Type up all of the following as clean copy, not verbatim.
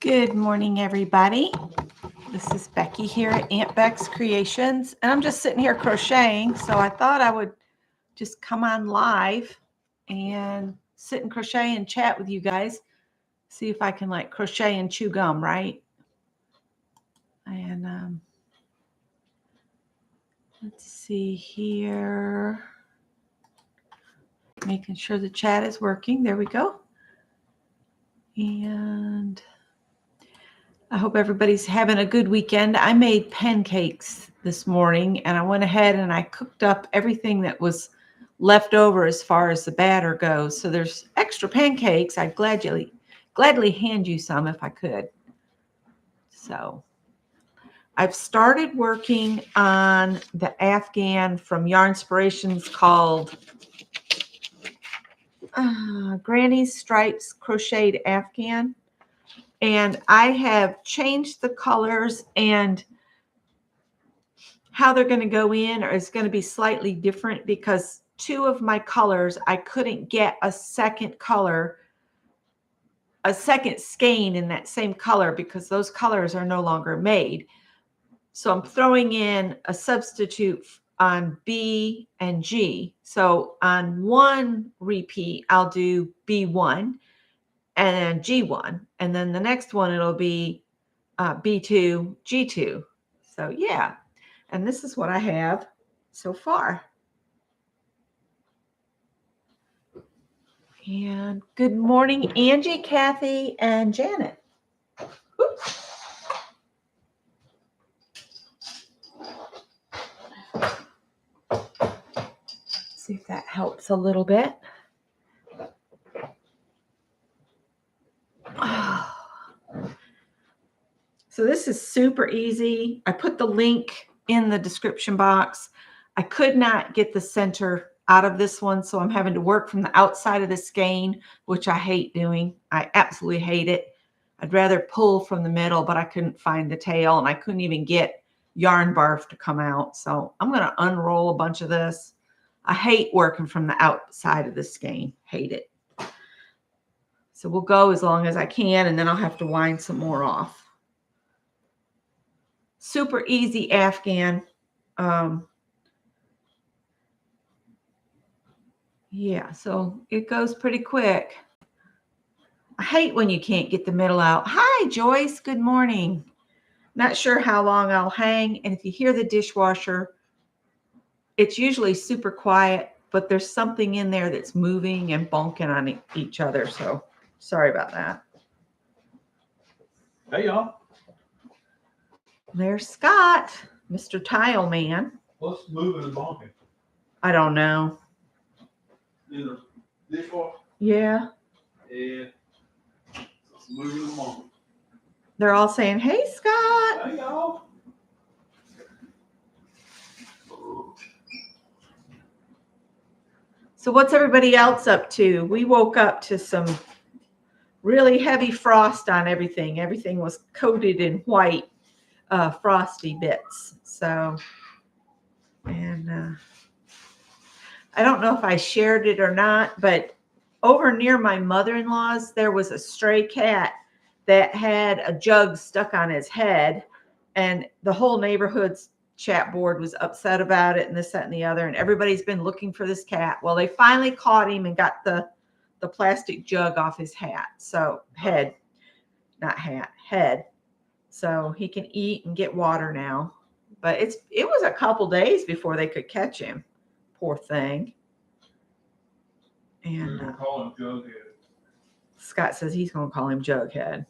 Good morning, everybody. This is Becky here at Aunt Beck's Creations, and I'm just sitting here crocheting, so I thought I would just come on live and sit and crochet and chat with you guys, see if I can like crochet and chew gum, right? And let's see here, making sure the chat is working. There we go. And I hope everybody's having a good weekend. I made pancakes this morning, and I went ahead and I cooked up everything that was left over as far as the batter goes. So there's extra pancakes. I'd gladly hand you some if I could. So I've started working on the Afghan from Yarnspirations called Granny's Stripes Crocheted Afghan. And I have changed the colors, and how they're going to go in is going to be slightly different because two of my colors, I couldn't get a second color, a second skein in that same color because those colors are no longer made. So I'm throwing in a substitute on B and G. So on one repeat, I'll do B1 and then G1. And then the next one, it'll be B2, G2. So yeah. And this is what I have so far. And good morning, Angie, Kathy, and Janet. Oops. See if that helps a little bit. So this is super easy. I put the link in the description box. I could not get the center out of this one, so I'm having to work from the outside of the skein, which I hate doing. I absolutely hate it. I'd rather pull from the middle, but I couldn't find the tail, and I couldn't even get yarn barf to come out. So I'm going to unroll a bunch of this. I hate working from the outside of the skein. Hate it. So we'll go as long as I can, and then I'll have to wind some more off. Super easy Afghan. Yeah, so it goes pretty quick. I hate when you can't get the middle out. Hi, Joyce. Good morning. Not sure how long I'll hang. And if you hear the dishwasher, it's usually super quiet, but there's something in there that's moving and bonking on each other. So sorry about that. Hey, y'all. There's Scott, Mr. Tile Man. What's moving and bonking? I don't know. In the dishwasher? Yeah. Yeah. It's moving and bonking. They're all saying, hey, Scott. Hey, y'all. So what's everybody else up to? We woke up to some really heavy frost on everything. Everything was coated in white frosty bits. So, and I don't know if I shared it or not, but over near my mother-in-law's, there was a stray cat that had a jug stuck on his head, and the whole neighborhood's chat board was upset about it and this, that, and the other. And everybody's been looking for this cat. Well, they finally caught him and got the plastic jug off his hat. So head. So he can eat and get water now. But it was a couple days before they could catch him. Poor thing. And We're going to call him Jughead. Scott says he's going to call him Jughead.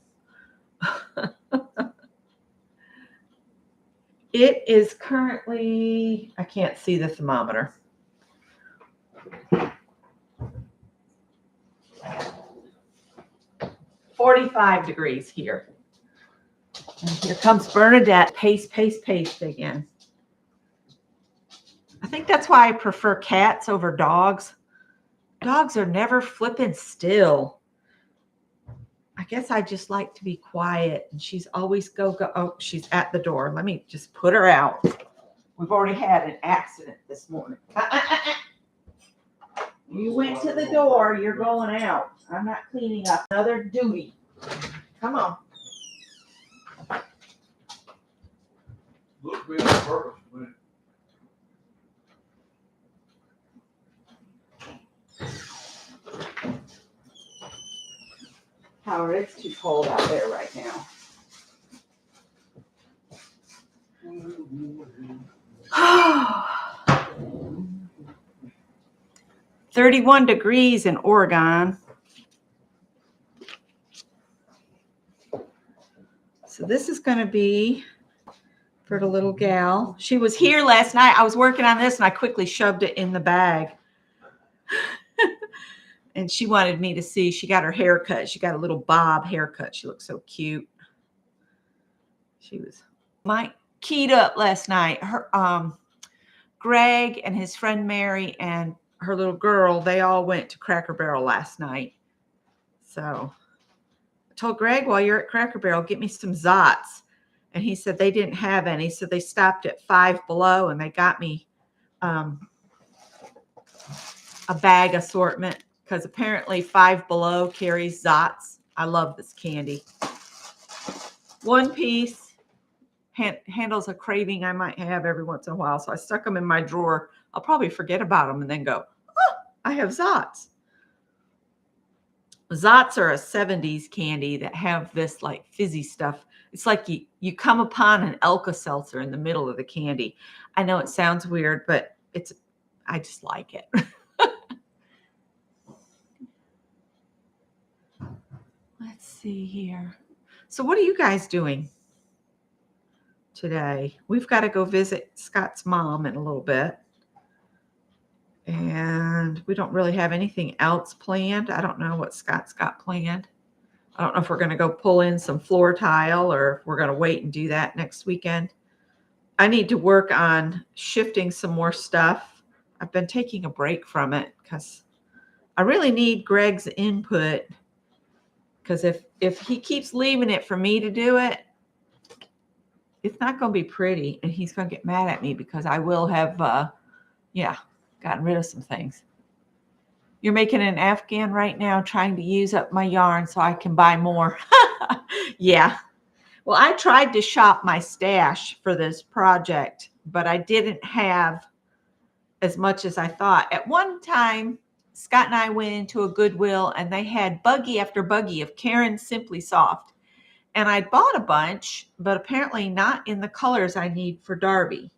It is currently, I can't see the thermometer. $45 degrees here. And here comes Bernadette. Paste again. I think that's why I prefer cats over dogs. Dogs are never flipping still. I guess I just like to be quiet, and she's always go. Oh, she's at the door. Let me just put her out. We've already had an accident this morning. You went to the door. You're going out. I'm not cleaning up. Another duty. Come on. Look good on purpose, but Howard, it's too cold out there right now. 31 degrees in Oregon. So this is going to be for the little gal. She was here last night. I was working on this and I quickly shoved it in the bag. And she wanted me to see. She got her haircut. She got a little bob haircut. She looked so cute. She was keyed up last night. Her Greg and his friend Mary and her little girl, they all went to Cracker Barrel last night. So I told Greg, while you're at Cracker Barrel, get me some Zots. And he said they didn't have any. So they stopped at Five Below and they got me a bag assortment because apparently Five Below carries Zots. I love this candy. One piece. Handles a craving I might have every once in a while. So I stuck them in my drawer. I'll probably forget about them and then go, oh, I have Zots. Zots are a 70s candy that have this like fizzy stuff. It's like you come upon an Alka-Seltzer in the middle of the candy. I know it sounds weird, but I just like it. Let's see here. So what are you guys doing today? We've got to go visit Scott's mom in a little bit. And we don't really have anything else planned. I don't know what Scott's got planned. I don't know if we're going to go pull in some floor tile or if we're going to wait and do that next weekend. I need to work on shifting some more stuff. I've been taking a break from it because I really need Greg's input. Because if he keeps leaving it for me to do it, it's not going to be pretty. And he's going to get mad at me because I will have, gotten rid of some things. You're making an Afghan right now, trying to use up my yarn so I can buy more. Yeah. Well, I tried to shop my stash for this project, but I didn't have as much as I thought. At one time, Scott and I went into a Goodwill and they had buggy after buggy of Karen Simply Soft. And I bought a bunch, but apparently not in the colors I need for Darby.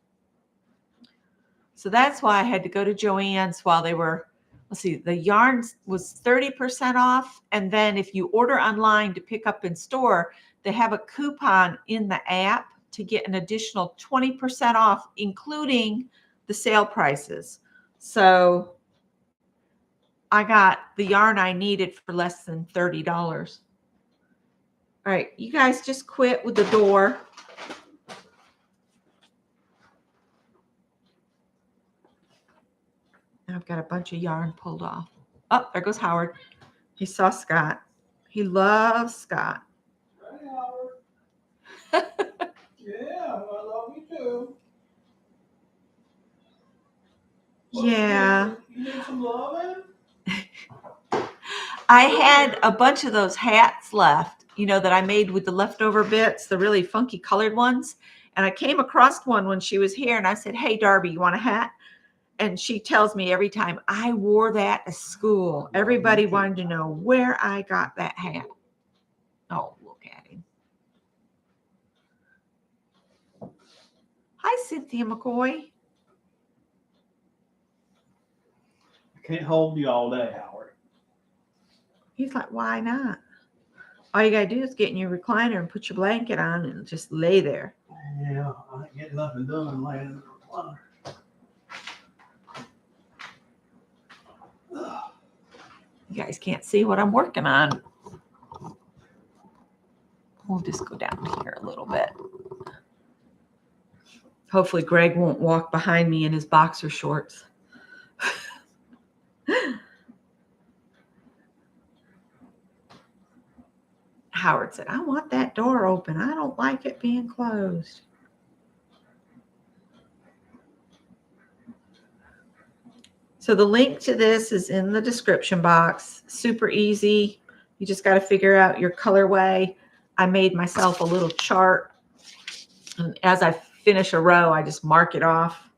So that's why I had to go to Joann's while they were, the yarn was 30% off. And then if you order online to pick up in store, they have a coupon in the app to get an additional 20% off, including the sale prices. So I got the yarn I needed for less than $30. All right, you guys just quit with the door. I've got a bunch of yarn pulled off. Oh, there goes Howard. He saw Scott. He loves Scott. hey, Howard. Yeah, I love you too. Yeah. You need some loving? I had a bunch of those hats left, that I made with the leftover bits, the really funky colored ones. And I came across one when she was here and I said, hey, Darby, you want a hat? And she tells me every time I wore that to school, everybody wanted to know where I got that hat. Oh, look at him. Hi, Cynthia McCoy. I can't hold you all day, Howard. He's like, why not? All you got to do is get in your recliner and put your blanket on and just lay there. Yeah, I ain't getting nothing done laying in the recliner. You guys can't see what I'm working on. We'll just go down here a little bit. Hopefully Greg won't walk behind me in his boxer shorts. Howard said, I want that door open. I don't like it being closed. So the link to this is in the description box. Super easy. You just got to figure out your colorway. I made myself a little chart. And as I finish a row, I just mark it off.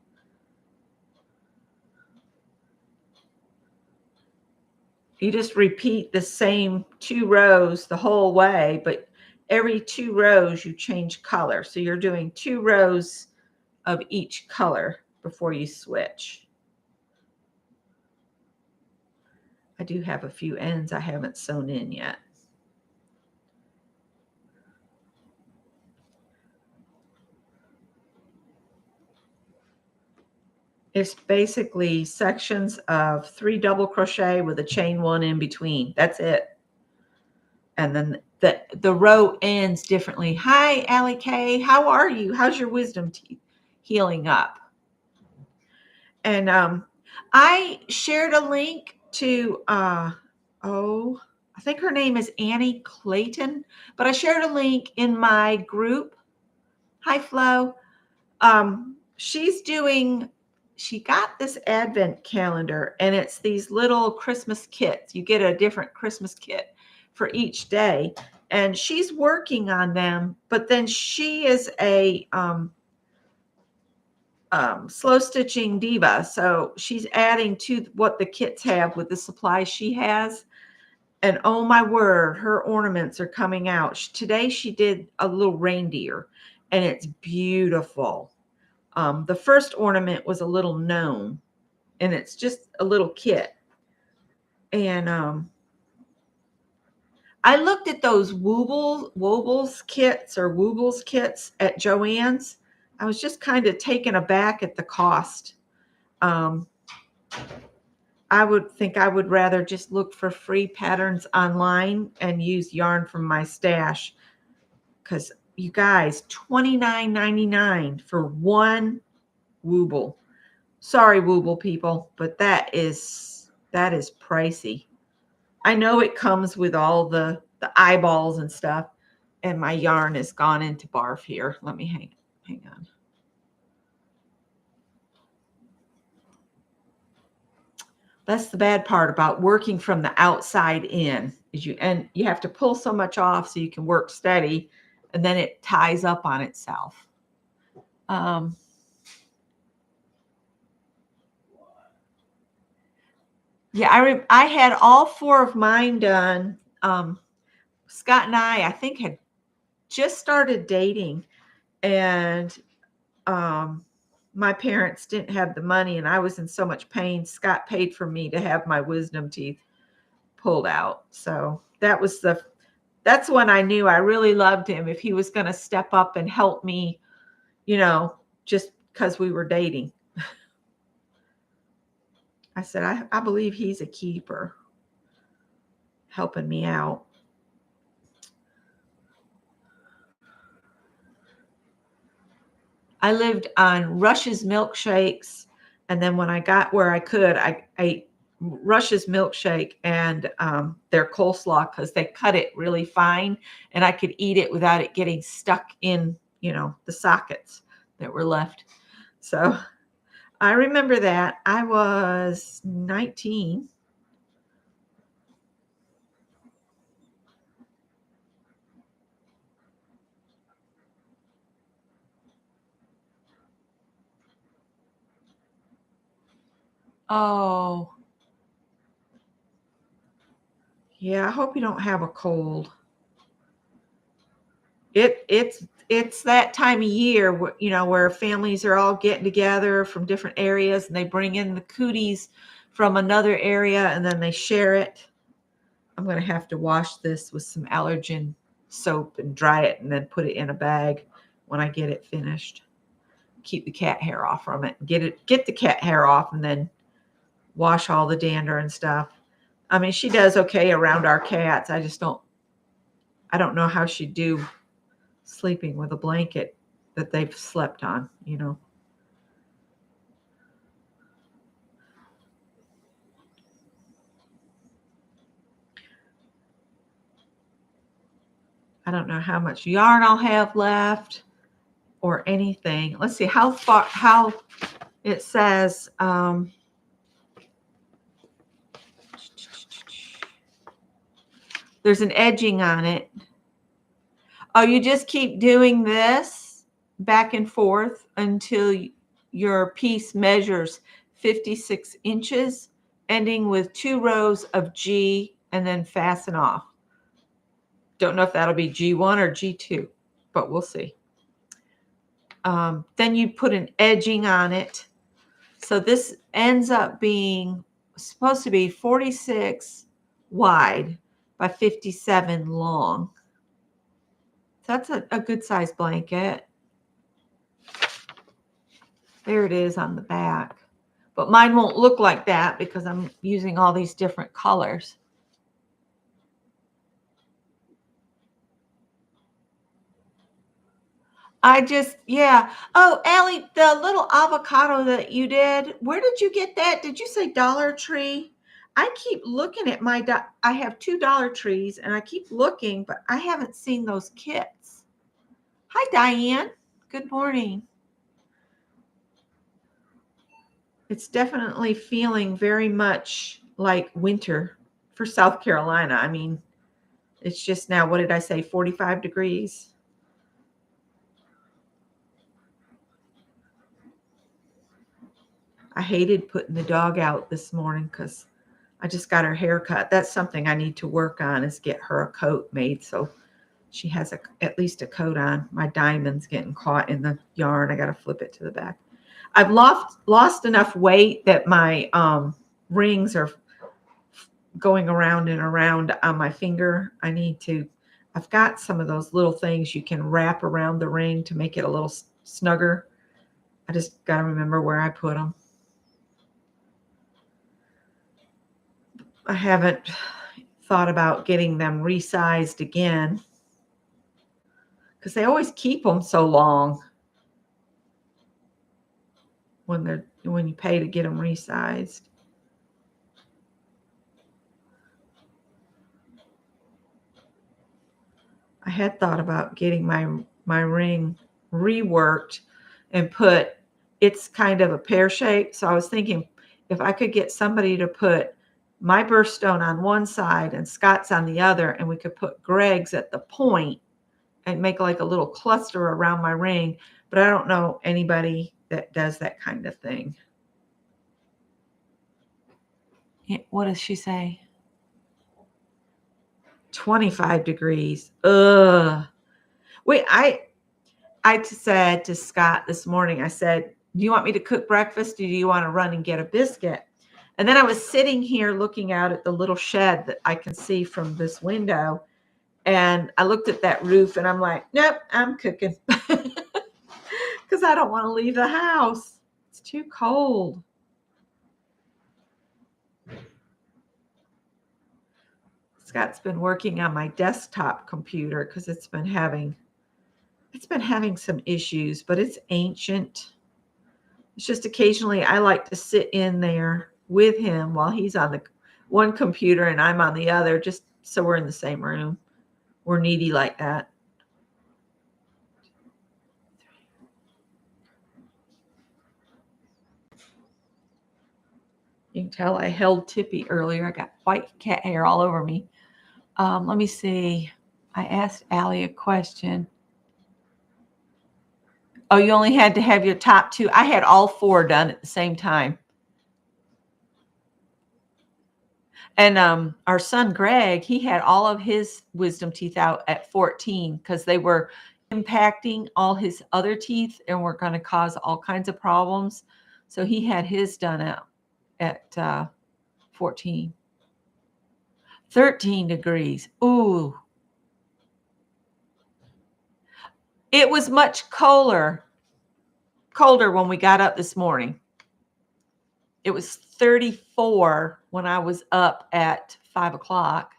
You just repeat the same 2 rows the whole way, but every 2 rows you change color. So you're doing 2 rows of each color before you switch. I do have a few ends I haven't sewn in yet. It's basically sections of 3 double crochet with a chain 1 in between. That's it. And then the row ends differently. Hi, Allie K. How are you? How's your wisdom teeth healing up? And I shared a link to, I think her name is Annie Clayton, but I shared a link in my group. Hi, Flo. She got this advent calendar, and it's these little Christmas kits. You get a different Christmas kit for each day, and she's working on them, but then she is a slow stitching diva. So she's adding to what the kits have with the supplies she has. And oh my word, her ornaments are coming out. Today she did a little reindeer, and it's beautiful. The first ornament was a little gnome, and it's just a little kit. And I looked at those Woobles kits at Joann's. I was just kind of taken aback at the cost. I would rather just look for free patterns online and use yarn from my stash, because you guys, $29.99 for one Wooble. Sorry, Wooble people, but that is pricey. I know it comes with all the eyeballs and stuff, and my yarn has gone into barf here. Let me hang on. That's the bad part about working from the outside in, is you have to pull so much off so you can work steady, and then it ties up on itself. Yeah, I had all 4 of mine done. Scott and I think, had just started dating, and my parents didn't have the money, and I was in so much pain. Scott paid for me to have my wisdom teeth pulled out. So that's when I knew I really loved him, if he was going to step up and help me, just because we were dating. I said, I believe he's a keeper, helping me out. I lived on Rush's milkshakes, and then when I got where I could, I ate Rush's milkshake and their coleslaw, because they cut it really fine, and I could eat it without it getting stuck in, the sockets that were left. So I remember that. I was 19. Oh, yeah. I hope you don't have a cold. It's that time of year where families are all getting together from different areas, and they bring in the cooties from another area, and then they share it. I'm going to have to wash this with some allergen soap and dry it, and then put it in a bag when I get it finished. Keep the cat hair off from it. Get the cat hair off, and then wash all the dander and stuff. I mean, she does okay around our cats. I don't know how she'd do sleeping with a blanket that they've slept on, I don't know how much yarn I'll have left or anything. Let's see how it says. There's an edging on it. Oh, you just keep doing this back and forth until your piece measures 56 inches, ending with 2 rows of G, and then fasten off. Don't know if that'll be G1 or G2, but we'll see. Then you put an edging on it. So this ends up being supposed to be 46 wide by 57 long. That's a good size blanket. There it is on the back. But mine won't look like that because I'm using all these different colors. Yeah. Oh, Allie, the little avocado that you did, where did you get that? Did you say Dollar Tree? I keep looking at I have 2 Dollar Trees and I keep looking, but I haven't seen those kits. Hi, Diane. Good morning. It's definitely feeling very much like winter for South Carolina. I mean, it's just now, what did I say, 45 degrees? I hated putting the dog out this morning because I just got her hair cut. That's something I need to work on, is get her a coat made so she has at least a coat on. My diamond's getting caught in the yarn. I got to flip it to the back. I've lost enough weight that my rings are going around and around on my finger. I've got some of those little things you can wrap around the ring to make it a little snugger. I just got to remember where I put them. I haven't thought about getting them resized again because they always keep them so long when you pay to get them resized. I had thought about getting my ring reworked and it's kind of a pear shape. So I was thinking if I could get somebody to put my birthstone on one side and Scott's on the other, and we could put Greg's at the point and make like a little cluster around my ring. But I don't know anybody that does that kind of thing. What does she say? 25 degrees. Ugh. Wait, I said to Scott this morning, I said, do you want me to cook breakfast? Or do you want to run and get a biscuit? And then I was sitting here looking out at the little shed that I can see from this window. And I looked at that roof and I'm like, nope, I'm cooking. Because I don't want to leave the house. It's too cold. Scott's been working on my desktop computer because it's been having some issues, but it's ancient. It's just occasionally I like to sit in there with him while he's on the one computer and I'm on the other, just so we're in the same room. We're needy like that. You can tell I held Tippy earlier. I got white cat hair all over me. Let me see. I asked Allie a question. Oh, you only had to have your top 2. I had all 4 done at the same time. And our son Greg, he had all of his wisdom teeth out at 14 because they were impacting all his other teeth and were going to cause all kinds of problems. So he had his done out at 14. 13 degrees. Ooh. It was much colder when we got up this morning. It was 34 when I was up at 5 o'clock.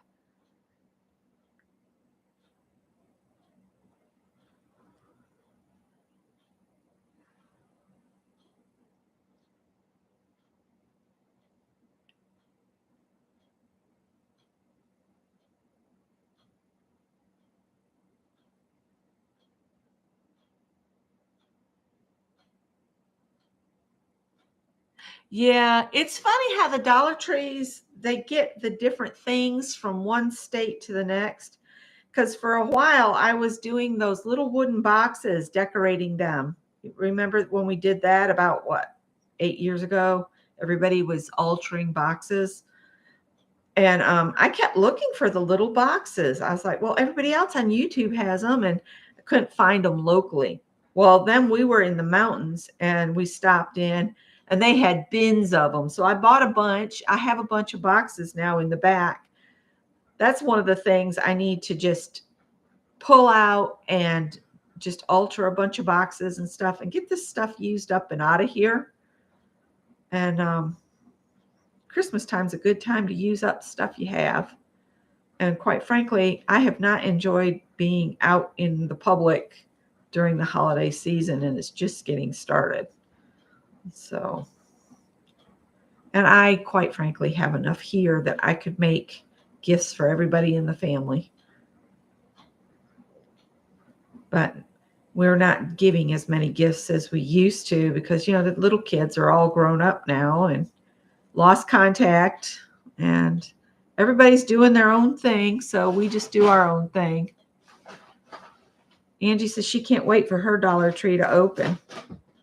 Yeah, it's funny how the Dollar Trees, they get the different things from one state to the next. because for a while I was doing those little wooden boxes, decorating them. Remember when we did that about what, 8 years ago? Everybody was altering boxes. And I kept looking for the little boxes. I was like, well, everybody else on YouTube has them, and I couldn't find them locally. Well, then we were in the mountains and we stopped in and they had bins of them. So I bought a bunch. I have a bunch of boxes now in the back. That's one of the things I need to just pull out and just alter a bunch of boxes and stuff and get this stuff used up and out of here. And Christmas time's a good time to use up stuff you have. And quite frankly, I have not enjoyed being out in the public during the holiday season, and it's just getting started. So, and I quite frankly have enough here that I could make gifts for everybody in the family. But we're not giving as many gifts as we used to because, the little kids are all grown up now and lost contact, and everybody's doing their own thing. So we just do our own thing. Angie says she can't wait for her Dollar Tree to open.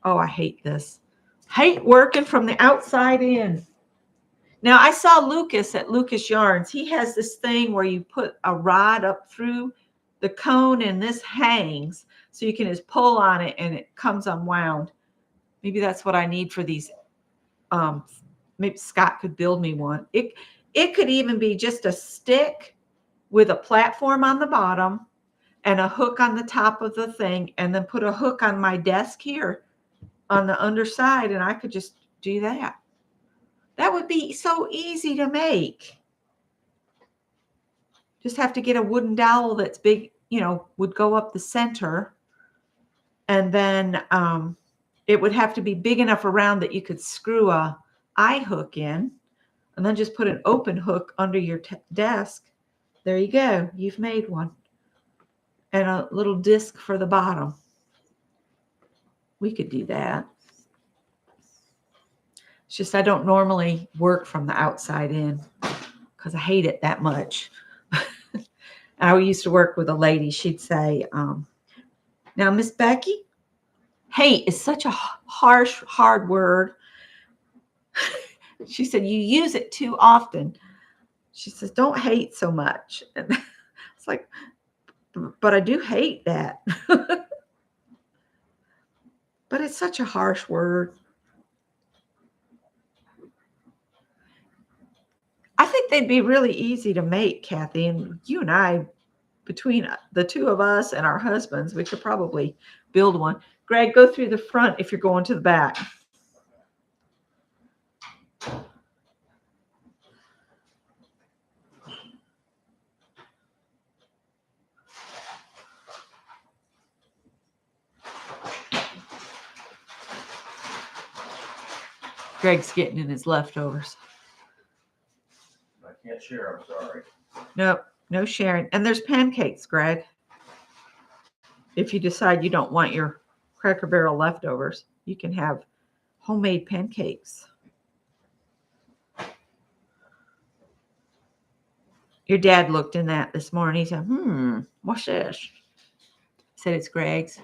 Oh, I hate this. Hate working from the outside in. Now, I saw Lucas at Lucas Yarns. He has this thing where you put a rod up through the cone and this hangs so you can just pull on it and it comes unwound. Maybe that's what I need for these. Maybe Scott could build me one. It could even be just a stick with a platform on the bottom and a hook on the top of the thing, and then put a hook on my desk here on the underside, and I could just do that. That would be so easy to make. Just have to get a wooden dowel that's big, would go up the center, and then it would have to be big enough around that you could screw a eye hook in, and then just put an open hook under your desk. There you go. You've made one. And a little disc for the bottom. We could do that. It's just I don't normally work from the outside in because I hate it that much. I used to work with a lady. She'd say, now, Miss Becky, hate is such a harsh, hard word. She said, you use it too often. She says, don't hate so much. And it's like, but I do hate that. But it's such a harsh word. I think they'd be really easy to make, Kathy. And you and I, between the two of us and our husbands, we could probably build one. Greg, go through the front if you're going to the back. Greg's getting in his leftovers. I can't share, I'm sorry. Nope, no sharing. And there's pancakes, Greg. If you decide you don't want your Cracker Barrel leftovers, you can have homemade pancakes. Your dad looked in that this morning. He said, what's this? Said it's Greg's.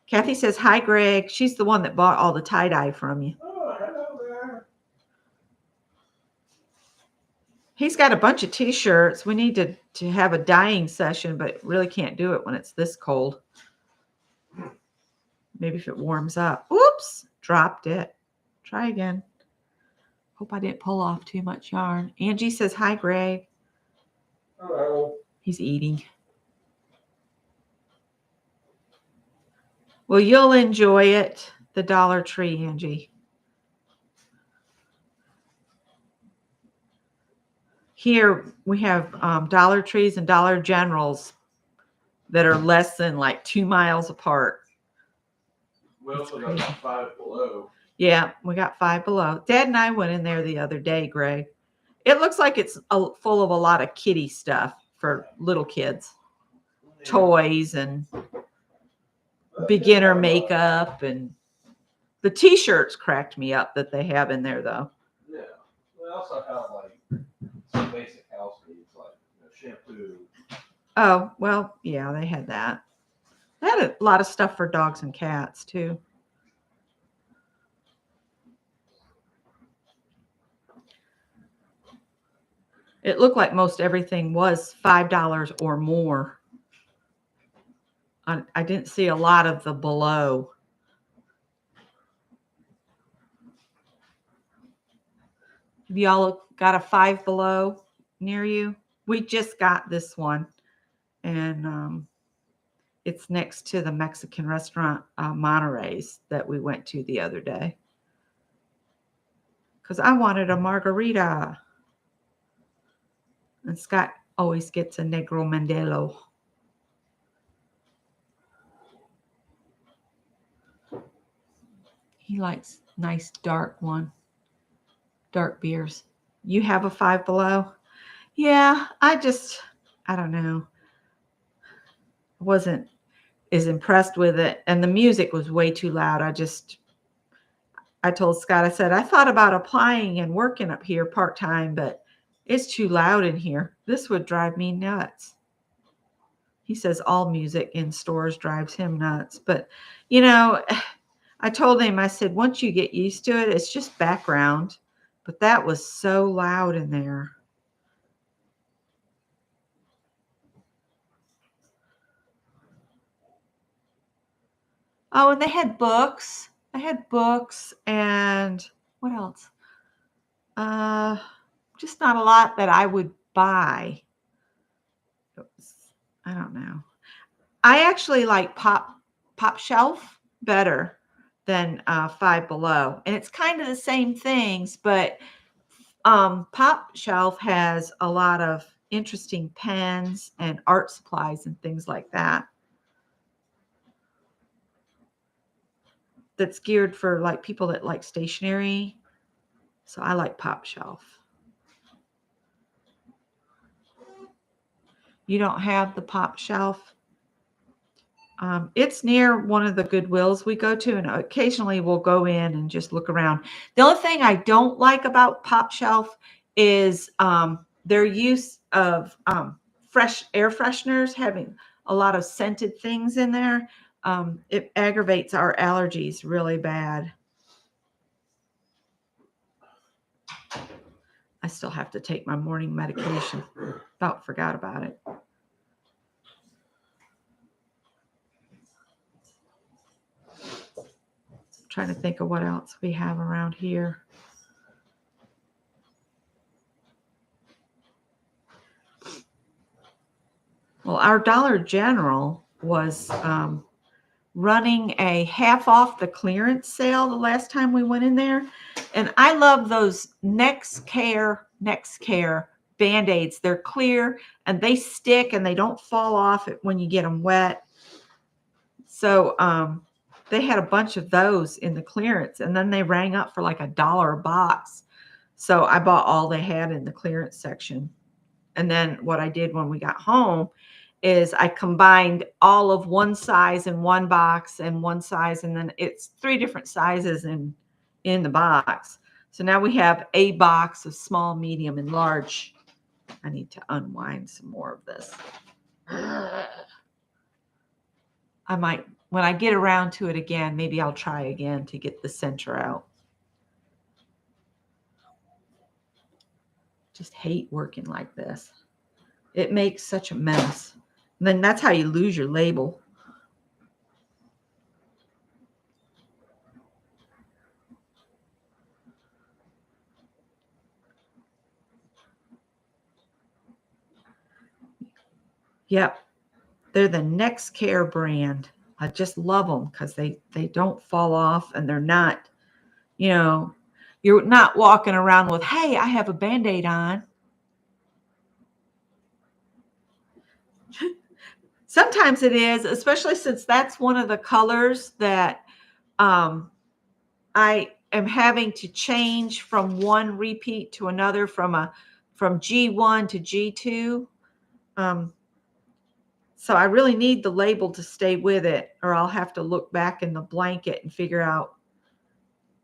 Kathy says, hi, Greg. She's the one that bought all the tie-dye from you. Oh, hello there. He's got a bunch of T-shirts. We need to have a dyeing session, but really can't do it when it's this cold. Maybe if it warms up. Oops, dropped it. Try again. Hope I didn't pull off too much yarn. Angie says, hi, Greg. Hello. He's eating. Well, you'll enjoy it. The Dollar Tree, Angie. Here we have Dollar Trees and Dollar Generals that are less than like 2 miles apart. We also got Five Below. Yeah, we got Five Below. Dad and I went in there the other day, Greg. It looks like it's full of a lot of kiddie stuff for little kids. Yeah. Toys and beginner makeup, and the T-shirts cracked me up that they have in there, though. Yeah. We also have like some basic house needs like shampoo, Oh, well, yeah, they had that. They had a lot of stuff for dogs and cats too. It looked like most everything was $5 or more. I didn't see a lot of the below. Have y'all got a Five Below near you? We just got this one, and it's next to the Mexican restaurant Monterey's that we went to the other day. Because I wanted a margarita. And Scott always gets a Negro Mandelo. He likes nice dark beers. You have a Five Below? Yeah, I don't know. Wasn't as impressed with it. And the music was way too loud. I told Scott, I said, I thought about applying and working up here part-time, but it's too loud in here. This would drive me nuts. He says all music in stores drives him nuts. But, I told him, I said, once you get used to it, it's just background. But that was so loud in there. Oh, and they had books. And what else? Just not a lot that I would buy. I don't know. I actually like Pop Shelf better than Five Below, and it's kind of the same things, but Pop Shelf has a lot of interesting pens and art supplies and things like that. That's geared for like people that like stationery. So I like Pop Shelf. You don't have the Pop Shelf? It's near one of the Goodwills we go to, and occasionally we'll go in and just look around. The only thing I don't like about Pop Shelf is their use of fresh air fresheners, having a lot of scented things in there. It aggravates our allergies really bad. I still have to take my morning medication. About forgot about it. Trying to think of what else we have around here. Well, our Dollar General was running a half off the clearance sale the last time we went in there. And I love those Next Care Band-Aids. They're clear and they stick and they don't fall off when you get them wet. So they had a bunch of those in the clearance, and then they rang up for like $1 a box. So I bought all they had in the clearance section. And then what I did when we got home is I combined all of one size in one box and one size, and then it's 3 different sizes in the box. So now we have a box of small, medium, and large. I need to unwind some more of this. I might, when I get around to it again, maybe I'll try again to get the center out. Just hate working like this. It makes such a mess. And then that's how you lose your label. Yep. They're the Next Care brand. I just love them because they don't fall off, and they're not, you're not walking around with, hey, I have a Band-Aid on. Sometimes it is, especially since that's one of the colors that I am having to change from one repeat to another, from G1 to G2. So I really need the label to stay with it, or I'll have to look back in the blanket and figure out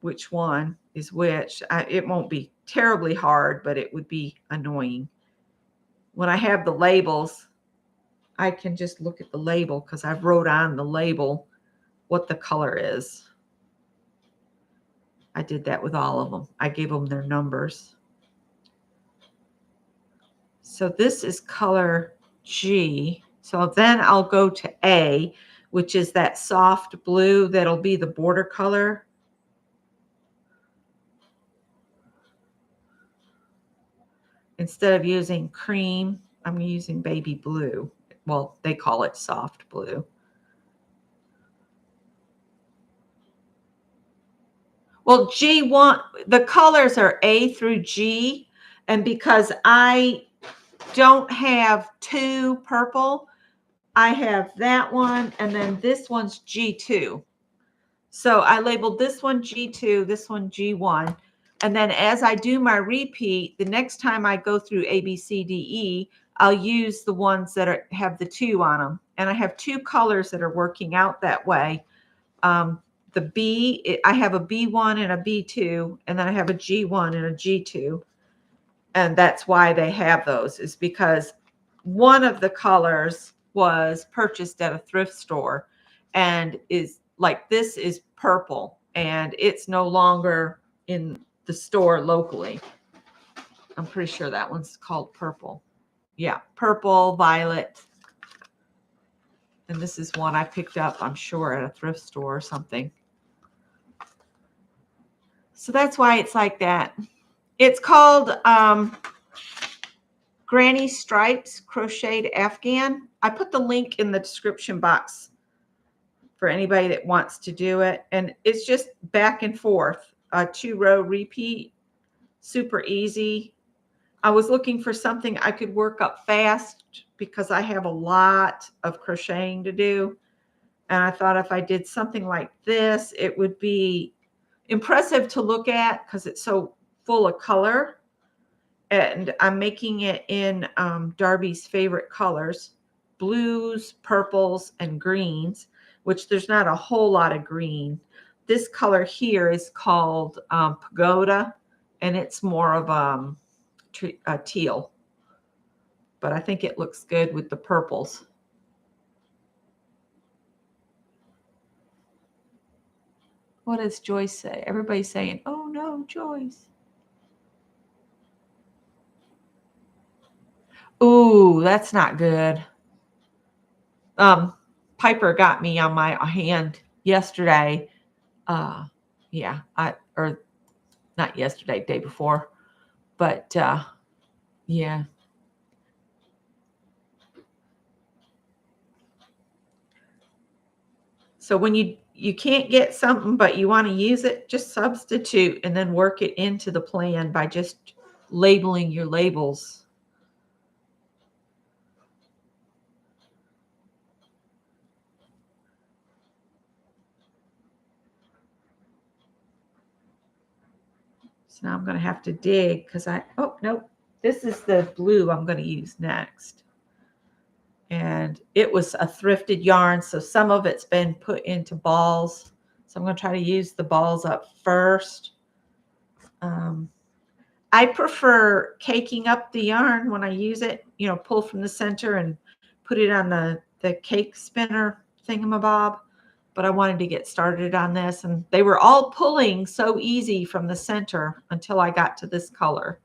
which one is which. It won't be terribly hard, but it would be annoying. When I have the labels, I can just look at the label because I've wrote on the label what the color is. I did that with all of them. I gave them their numbers. So this is color G. So then I'll go to A, which is that soft blue that'll be the border color. Instead of using cream, I'm using baby blue. Well, they call it soft blue. Well, G1, the colors are A through G. And because I don't have two purple, I have that one, and then this one's G2. So I labeled this one G2, this one G1. And then as I do my repeat, the next time I go through A, B, C, D, E, I'll use the ones that have the 2 on them. And I have 2 colors that are working out that way. The B, I have a B1 and a B2, and then I have a G1 and a G2. And that's why they have those, is because one of the colors was purchased at a thrift store and is like, this is purple and it's no longer in the store locally. I'm pretty sure that one's called purple. Yeah, purple, violet. And this is one I picked up, I'm sure, at a thrift store or something. So that's why it's like that. It's called Granny Stripes Crocheted Afghan. I put the link in the description box for anybody that wants to do it. And it's just back and forth, a 2-row repeat, super easy. I was looking for something I could work up fast because I have a lot of crocheting to do. And I thought if I did something like this, it would be impressive to look at because it's so full of color. And I'm making it in Darby's favorite colors, blues, purples, and greens, which there's not a whole lot of green. This color here is called Pagoda, and it's more of a teal. But I think it looks good with the purples. What does Joyce say? Everybody's saying, oh no, Joyce. Ooh, that's not good. Piper got me on my hand yesterday. Yeah, or not yesterday, day before, but yeah. So when you can't get something, but you want to use it, just substitute and then work it into the plan by just labeling your labels. So now I'm going to have to dig because oh, nope. This is the blue I'm going to use next. And it was a thrifted yarn, so some of it's been put into balls. So I'm going to try to use the balls up first. I prefer caking up the yarn when I use it, pull from the center and put it on the cake spinner thingamabob. But I wanted to get started on this, and they were all pulling so easy from the center until I got to this color.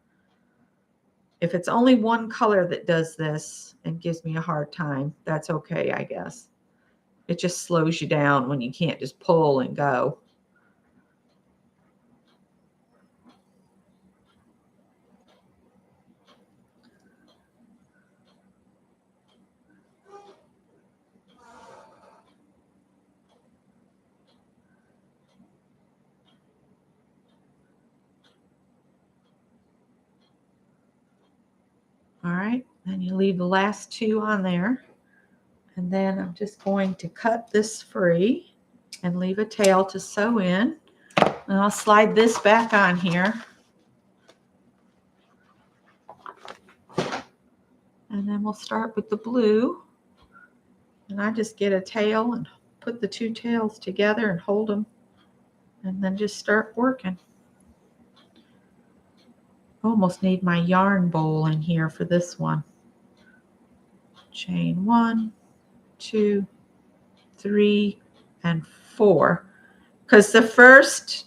If it's only one color that does this and gives me a hard time, that's okay, I guess. It just slows you down when you can't just pull and go. All right, then you leave the last 2 on there. And then I'm just going to cut this free and leave a tail to sew in. And I'll slide this back on here. And then we'll start with the blue. And I just get a tail and put the 2 tails together and hold them. And then just start working. Almost need my yarn bowl in here for this one. chain 1, 2, 3, and 4. Because the first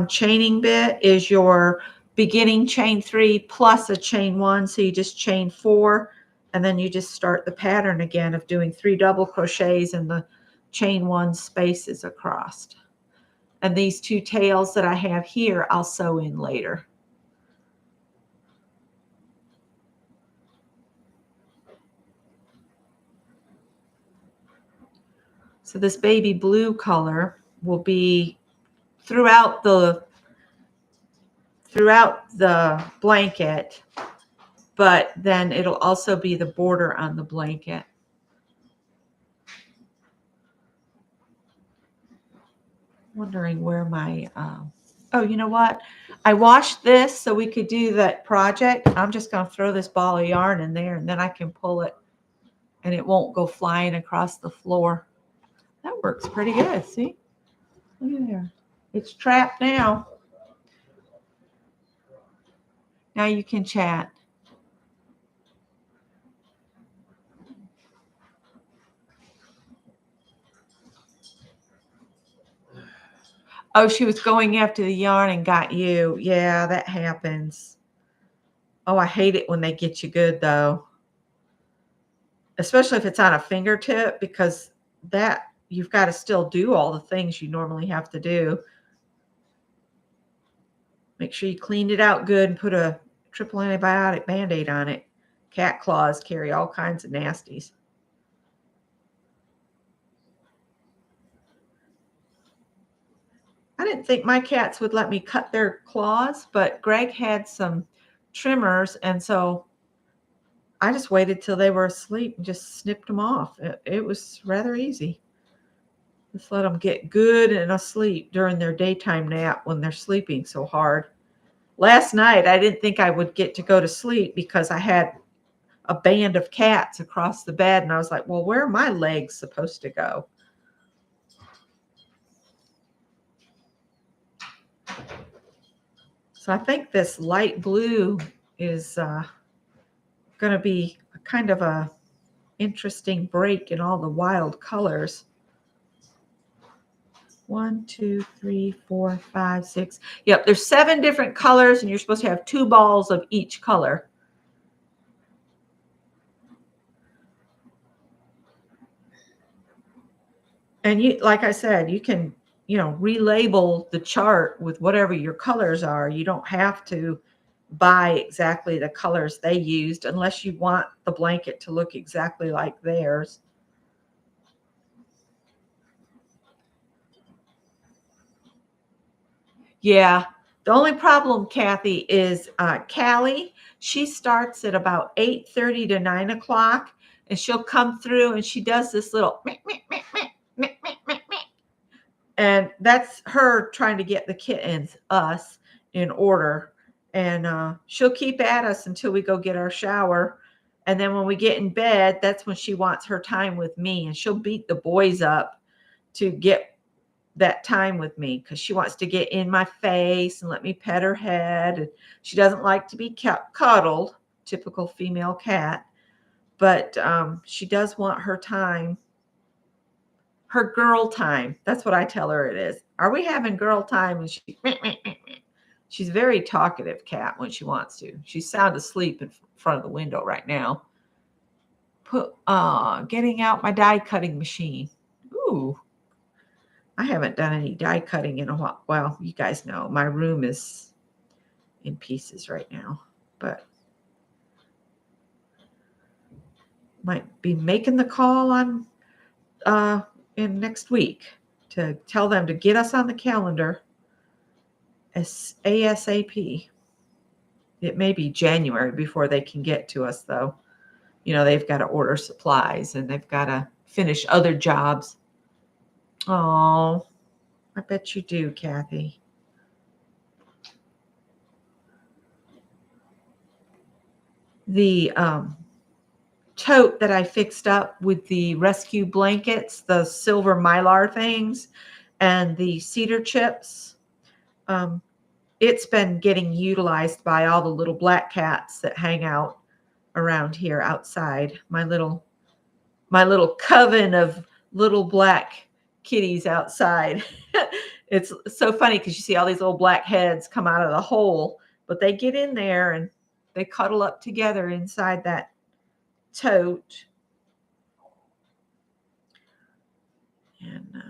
chaining bit is your beginning chain 3 plus a chain 1. So you just chain 4, and then you just start the pattern again of doing 3 double crochets and the chain 1 spaces across. And these 2 tails that I have here, I'll sew in later. So this baby blue color will be throughout the blanket, but then it'll also be the border on the blanket. Wondering where my, oh, you know what? I washed this so we could do that project. I'm just going to throw this ball of yarn in there, and then I can pull it and it won't go flying across the floor. That works pretty good. See? Look at there. It's trapped now. Now you can chat. Oh, she was going after the yarn and got you. Yeah, that happens. Oh, I hate it when they get you good, though. Especially if it's on a fingertip, because that you've got to still do all the things you normally have to do. Make sure you cleaned it out good and put a triple antibiotic Band-Aid on it. Cat claws carry all kinds of nasties. I didn't think my cats would let me cut their claws, but Greg had some trimmers, and so I just waited till they were asleep and just snipped them off. It was rather easy. Just let them get good and asleep during their daytime nap when they're sleeping so hard. Last night, I didn't think I would get to go to sleep because I had a band of cats across the bed, and I was like, well, where are my legs supposed to go? So I think this light blue is going to be kind of a interesting break in all the wild colors. 1, 2, 3, 4, 5, 6. Yep, there's 7 different colors, and you're supposed to have 2 balls of each color. And you, like I said, you can, relabel the chart with whatever your colors are. You don't have to buy exactly the colors they used unless you want the blanket to look exactly like theirs. Yeah. The only problem, Kathy, is Callie. She starts at about 8:30 to 9 o'clock, and she'll come through and she does this little meh, meh, meh, meh, meh, meh, meh, meh. And that's her trying to get the kittens, us, in order. And she'll keep at us until we go get our shower. And then when we get in bed, that's when she wants her time with me. And she'll beat the boys up to get that time with me because she wants to get in my face and let me pet her head. And she doesn't like to be cuddled, typical female cat. But she does want her time. Her girl time. That's what I tell her it is. Are we having girl time? And she's a very talkative cat when she wants to. She's sound asleep in front of the window right now. Getting out my die cutting machine. Ooh. I haven't done any die cutting in a while. Well, you guys know my room is in pieces right now, but might be making the call on in next week to tell them to get us on the calendar as ASAP. It may be January before they can get to us, though. They've got to order supplies and they've got to finish other jobs. Oh, I bet you do, Kathy. The tote that I fixed up with the rescue blankets, the silver mylar things, and the cedar chips, it's been getting utilized by all the little black cats that hang out around here outside. My little my little coven of little black kitties outside. It's so funny because you see all these little black heads come out of the hole, but they get in there and they cuddle up together inside that tote. And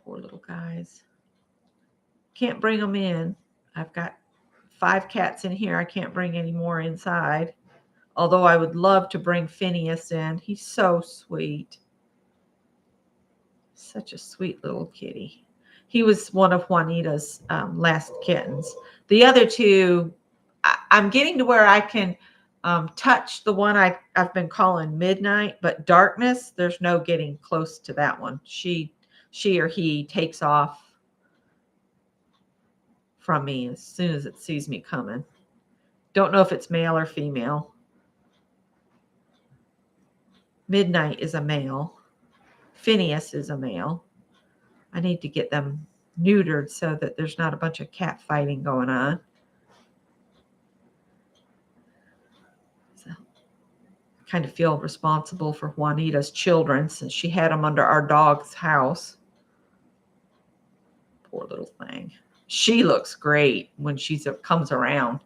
poor little guys. Can't bring them in. I've got 5 cats in here. I can't bring any more inside. Although I would love to bring Phineas in. He's so sweet. Such a sweet little kitty. He was one of Juanita's last kittens. The other two, I'm getting to where I can touch the one I've been calling Midnight, but Darkness, there's no getting close to that one. She or he takes off from me as soon as it sees me coming. Don't know if it's male or female. Midnight is a male. Phineas is a male. I need to get them neutered so that there's not a bunch of cat fighting going on. So I kind of feel responsible for Juanita's children since she had them under our dog's house. Poor little thing. She looks great when she comes around.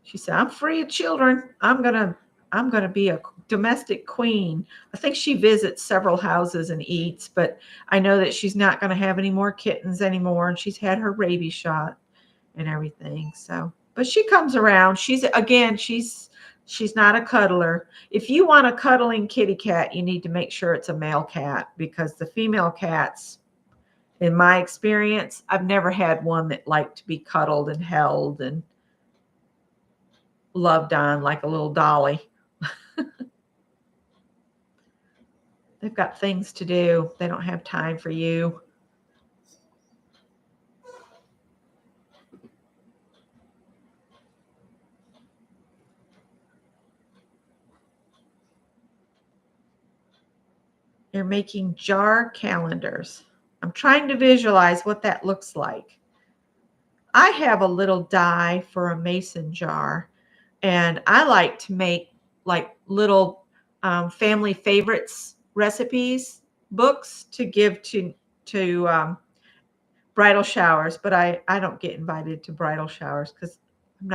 She said, "I'm free of children. I'm gonna be a domestic queen." I think she visits several houses and eats, but I know that she's not going to have any more kittens anymore, and she's had her rabies shot and everything. So, but she comes around. She's not a cuddler. If you want a cuddling kitty cat, you need to make sure it's a male cat, because the female cats, in my experience, I've never had one that liked to be cuddled and held and loved on like a little dolly. They've got things to do. They don't have time for you. They're making jar calendars. I'm trying to visualize what that looks like. I have a little die for a mason jar, and I like to make like little family favorites recipes books to give to bridal showers, but I don't get invited to bridal showers because I'm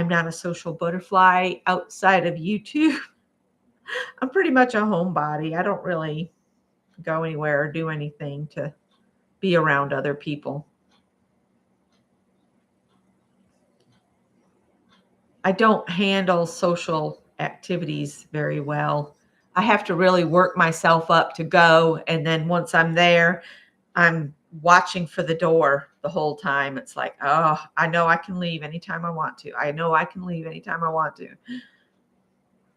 not a social butterfly outside of YouTube. I'm pretty much a homebody. I don't really go anywhere or do anything to be around other people. I don't handle social activities very well. I have to really work myself up to go. And then once I'm there, I'm watching for the door the whole time. It's like, oh, I know I can leave anytime I want to. I know I can leave anytime I want to.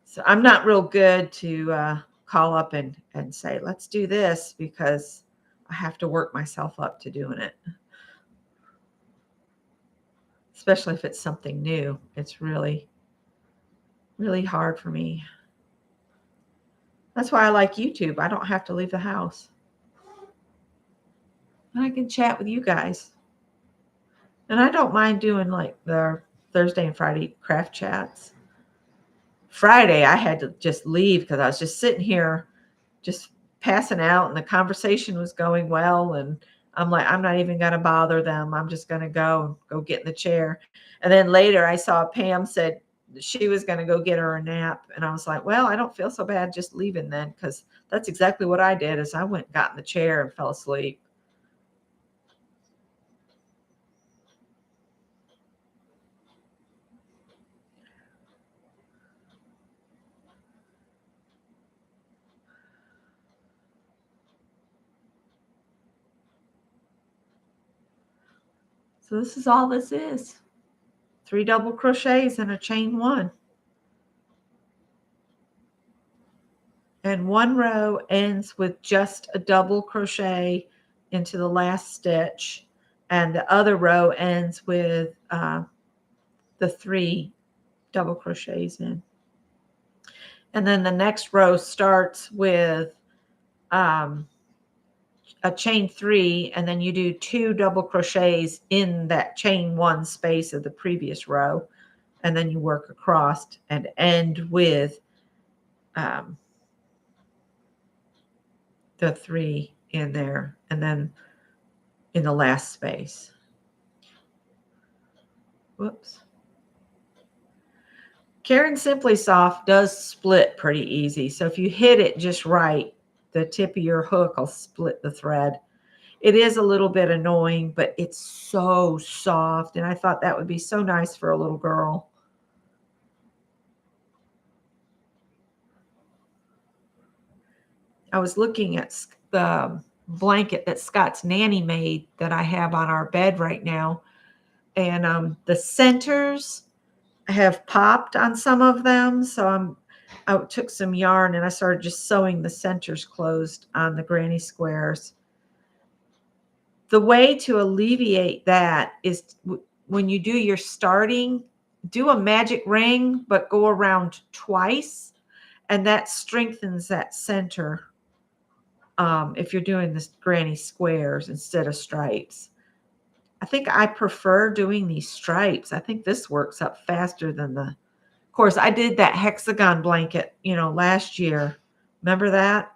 So I'm not real good to call up and say, let's do this, because I have to work myself up to doing it. Especially if it's something new. It's really, really hard for me. That's why I like YouTube. I don't have to leave the house. And I can chat with you guys. And I don't mind doing like the Thursday and Friday craft chats. Friday, I had to just leave because I was just sitting here just passing out, and the conversation was going well. And I'm like, I'm not even going to bother them. I'm just going to go get in the chair. And then later I saw Pam said she was going to go get her a nap. And I was like, well, I don't feel so bad just leaving then, because that's exactly what I did. Is I went and got in the chair and fell asleep. So this is all this is. 3 double crochets and a chain 1. And one row ends with just a double crochet into the last stitch, and the other row ends with the 3 double crochets in. And then the next row starts with a chain 3, and then you do 2 double crochets in that chain 1 space of the previous row, and then you work across and end with the 3 in there, and then in the last space. Whoops. Karen Simply Soft does split pretty easy. So if you hit it just right, the tip of your hook will split the thread. It is a little bit annoying, but it's so soft. And I thought that would be so nice for a little girl. I was looking at the blanket that Scott's nanny made that I have on our bed right now. And the centers have popped on some of them. So I took some yarn and I started just sewing the centers closed on the granny squares. The way to alleviate that is when you do your starting, do a magic ring, but go around twice. And that strengthens that center if you're doing the granny squares instead of stripes. I think I prefer doing these stripes. I think this works up faster than of course, I did that hexagon blanket, last year. Remember that?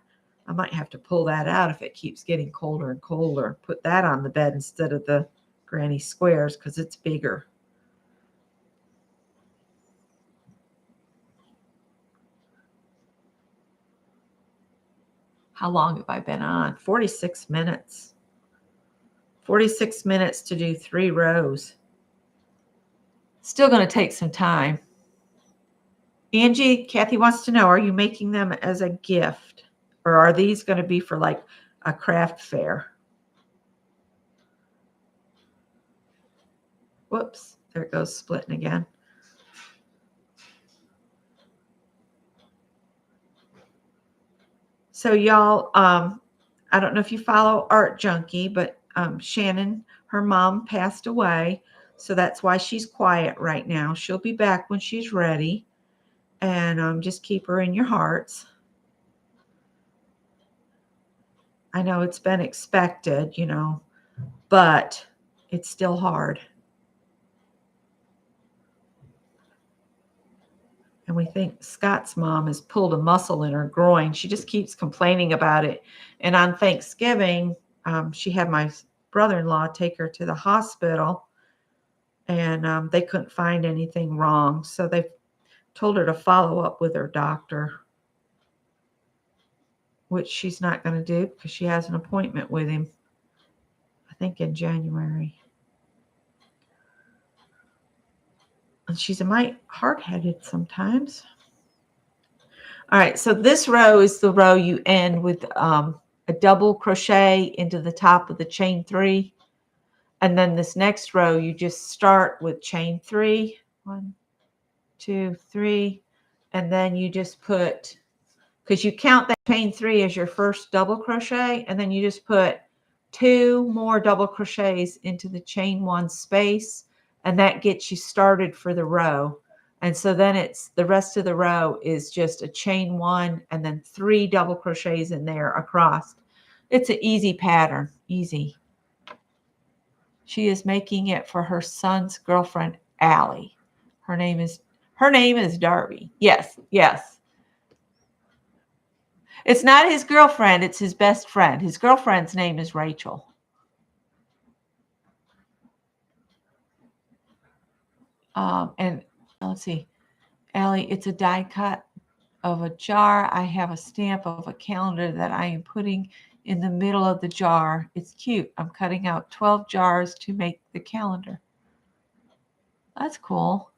I might have to pull that out if it keeps getting colder and colder. Put that on the bed instead of the granny squares because it's bigger. How long have I been on? 46 minutes. 46 minutes to do 3 rows. Still going to take some time. Angie, Kathy wants to know, are you making them as a gift? Or are these going to be for like a craft fair? Whoops, there it goes splitting again. So y'all, I don't know if you follow Art Junkie, but Shannon, her mom passed away. So that's why she's quiet right now. She'll be back when she's ready. And just keep her in your hearts. I know it's been expected, but it's still hard. And we think Scott's mom has pulled a muscle in her groin. She just keeps complaining about it. And on Thanksgiving, she had my brother-in-law take her to the hospital, and they couldn't find anything wrong. So they told her to follow up with her doctor, which she's not going to do because she has an appointment with him, I think in January. And she's a mite hard-headed sometimes. All right, so this row is the row you end with a double crochet into the top of the chain 3. And then this next row, you just start with chain 3. 1, 2, 3. And then you just put, because you count that chain 3 as your first double crochet, and then you just put 2 more double crochets into the chain 1 space, and that gets you started for the row. And so then it's the rest of the row is just a chain 1 and then 3 double crochets in there across. It's an easy pattern, easy. She is making it for her son's girlfriend, Allie. Her name is Darby. Yes, yes. It's not his girlfriend, it's his best friend. His girlfriend's name is Rachel. And let's see, Allie, it's a die cut of a jar. I have a stamp of a calendar that I am putting in the middle of the jar. It's cute. I'm cutting out 12 jars to make the calendar. That's cool.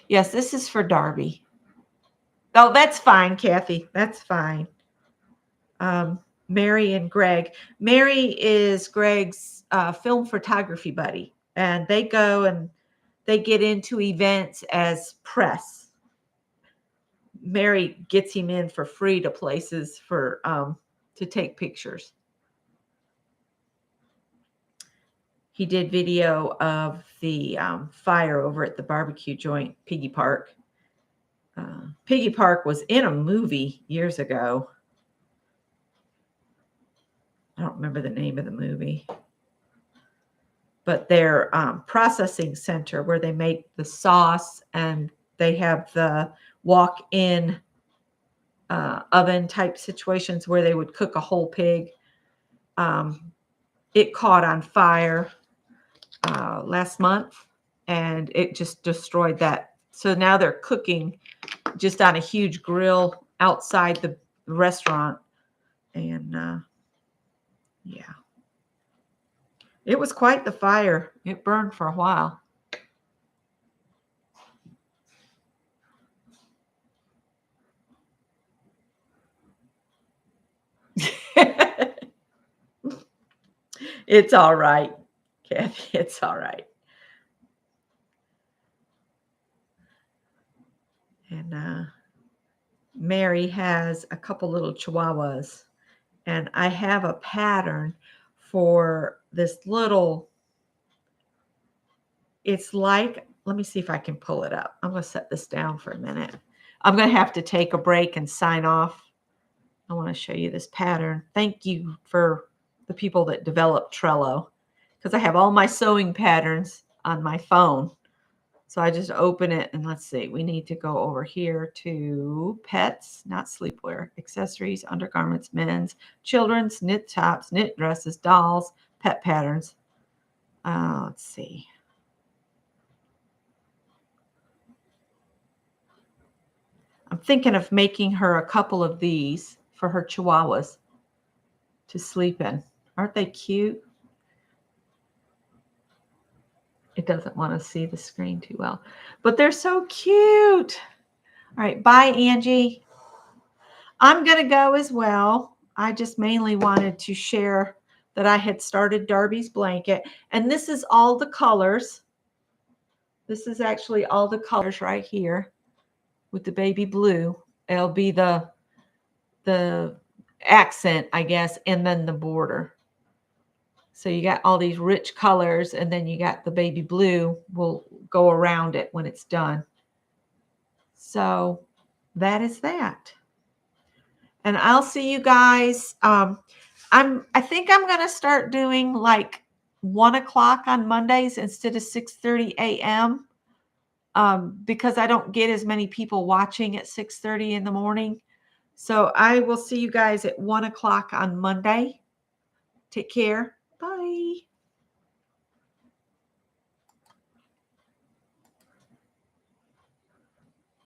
Yes, this is for Darby. Oh, that's fine, Kathy. That's fine. Mary and Greg. Mary is Greg's film photography buddy, and they go and they get into events as press. Mary gets him in for free to places for to take pictures. He did video of the fire over at the barbecue joint, Piggy Park. Piggy Park was in a movie years ago. I don't remember the name of the movie. but their processing center where they make the sauce, and they have the walk-in oven type situations where they would cook a whole pig. It caught on fire last month, and it just destroyed that. So now they're cooking just on a huge grill outside the restaurant. And yeah, it was quite the fire. It burned for a while. It's all right, Kathy. It's all right. And Mary has a couple little chihuahuas, and I have a pattern for this little, it's like, let me see if I can pull it up. I'm going to set this down for a minute. I'm going to have to take a break and sign off. I want to show you this pattern. Thank you for the people that developed Trello, because I have all my sewing patterns on my phone. So I just open it, and let's see. We need to go over here to pets, not sleepwear, accessories, undergarments, men's, children's, knit tops, knit dresses, dolls, pet patterns. Let's see. I'm thinking of making her a couple of these for her chihuahuas to sleep in. Aren't they cute? It doesn't want to see the screen too well, but they're so cute. All right, bye, Angie. I'm going to go as well. I just mainly wanted to share that I had started Darby's blanket, and this is all the colors. This is actually all the colors right here with the baby blue. It'll be the accent, I guess, and then the border. So you got all these rich colors, and then you got the baby blue will go around it when it's done. So that is that. And I'll see you guys. I think I'm going to start doing like 1 o'clock on Mondays instead of 6:30 a.m. Because I don't get as many people watching at 6:30 in the morning. So I will see you guys at 1 o'clock on Monday. Take care.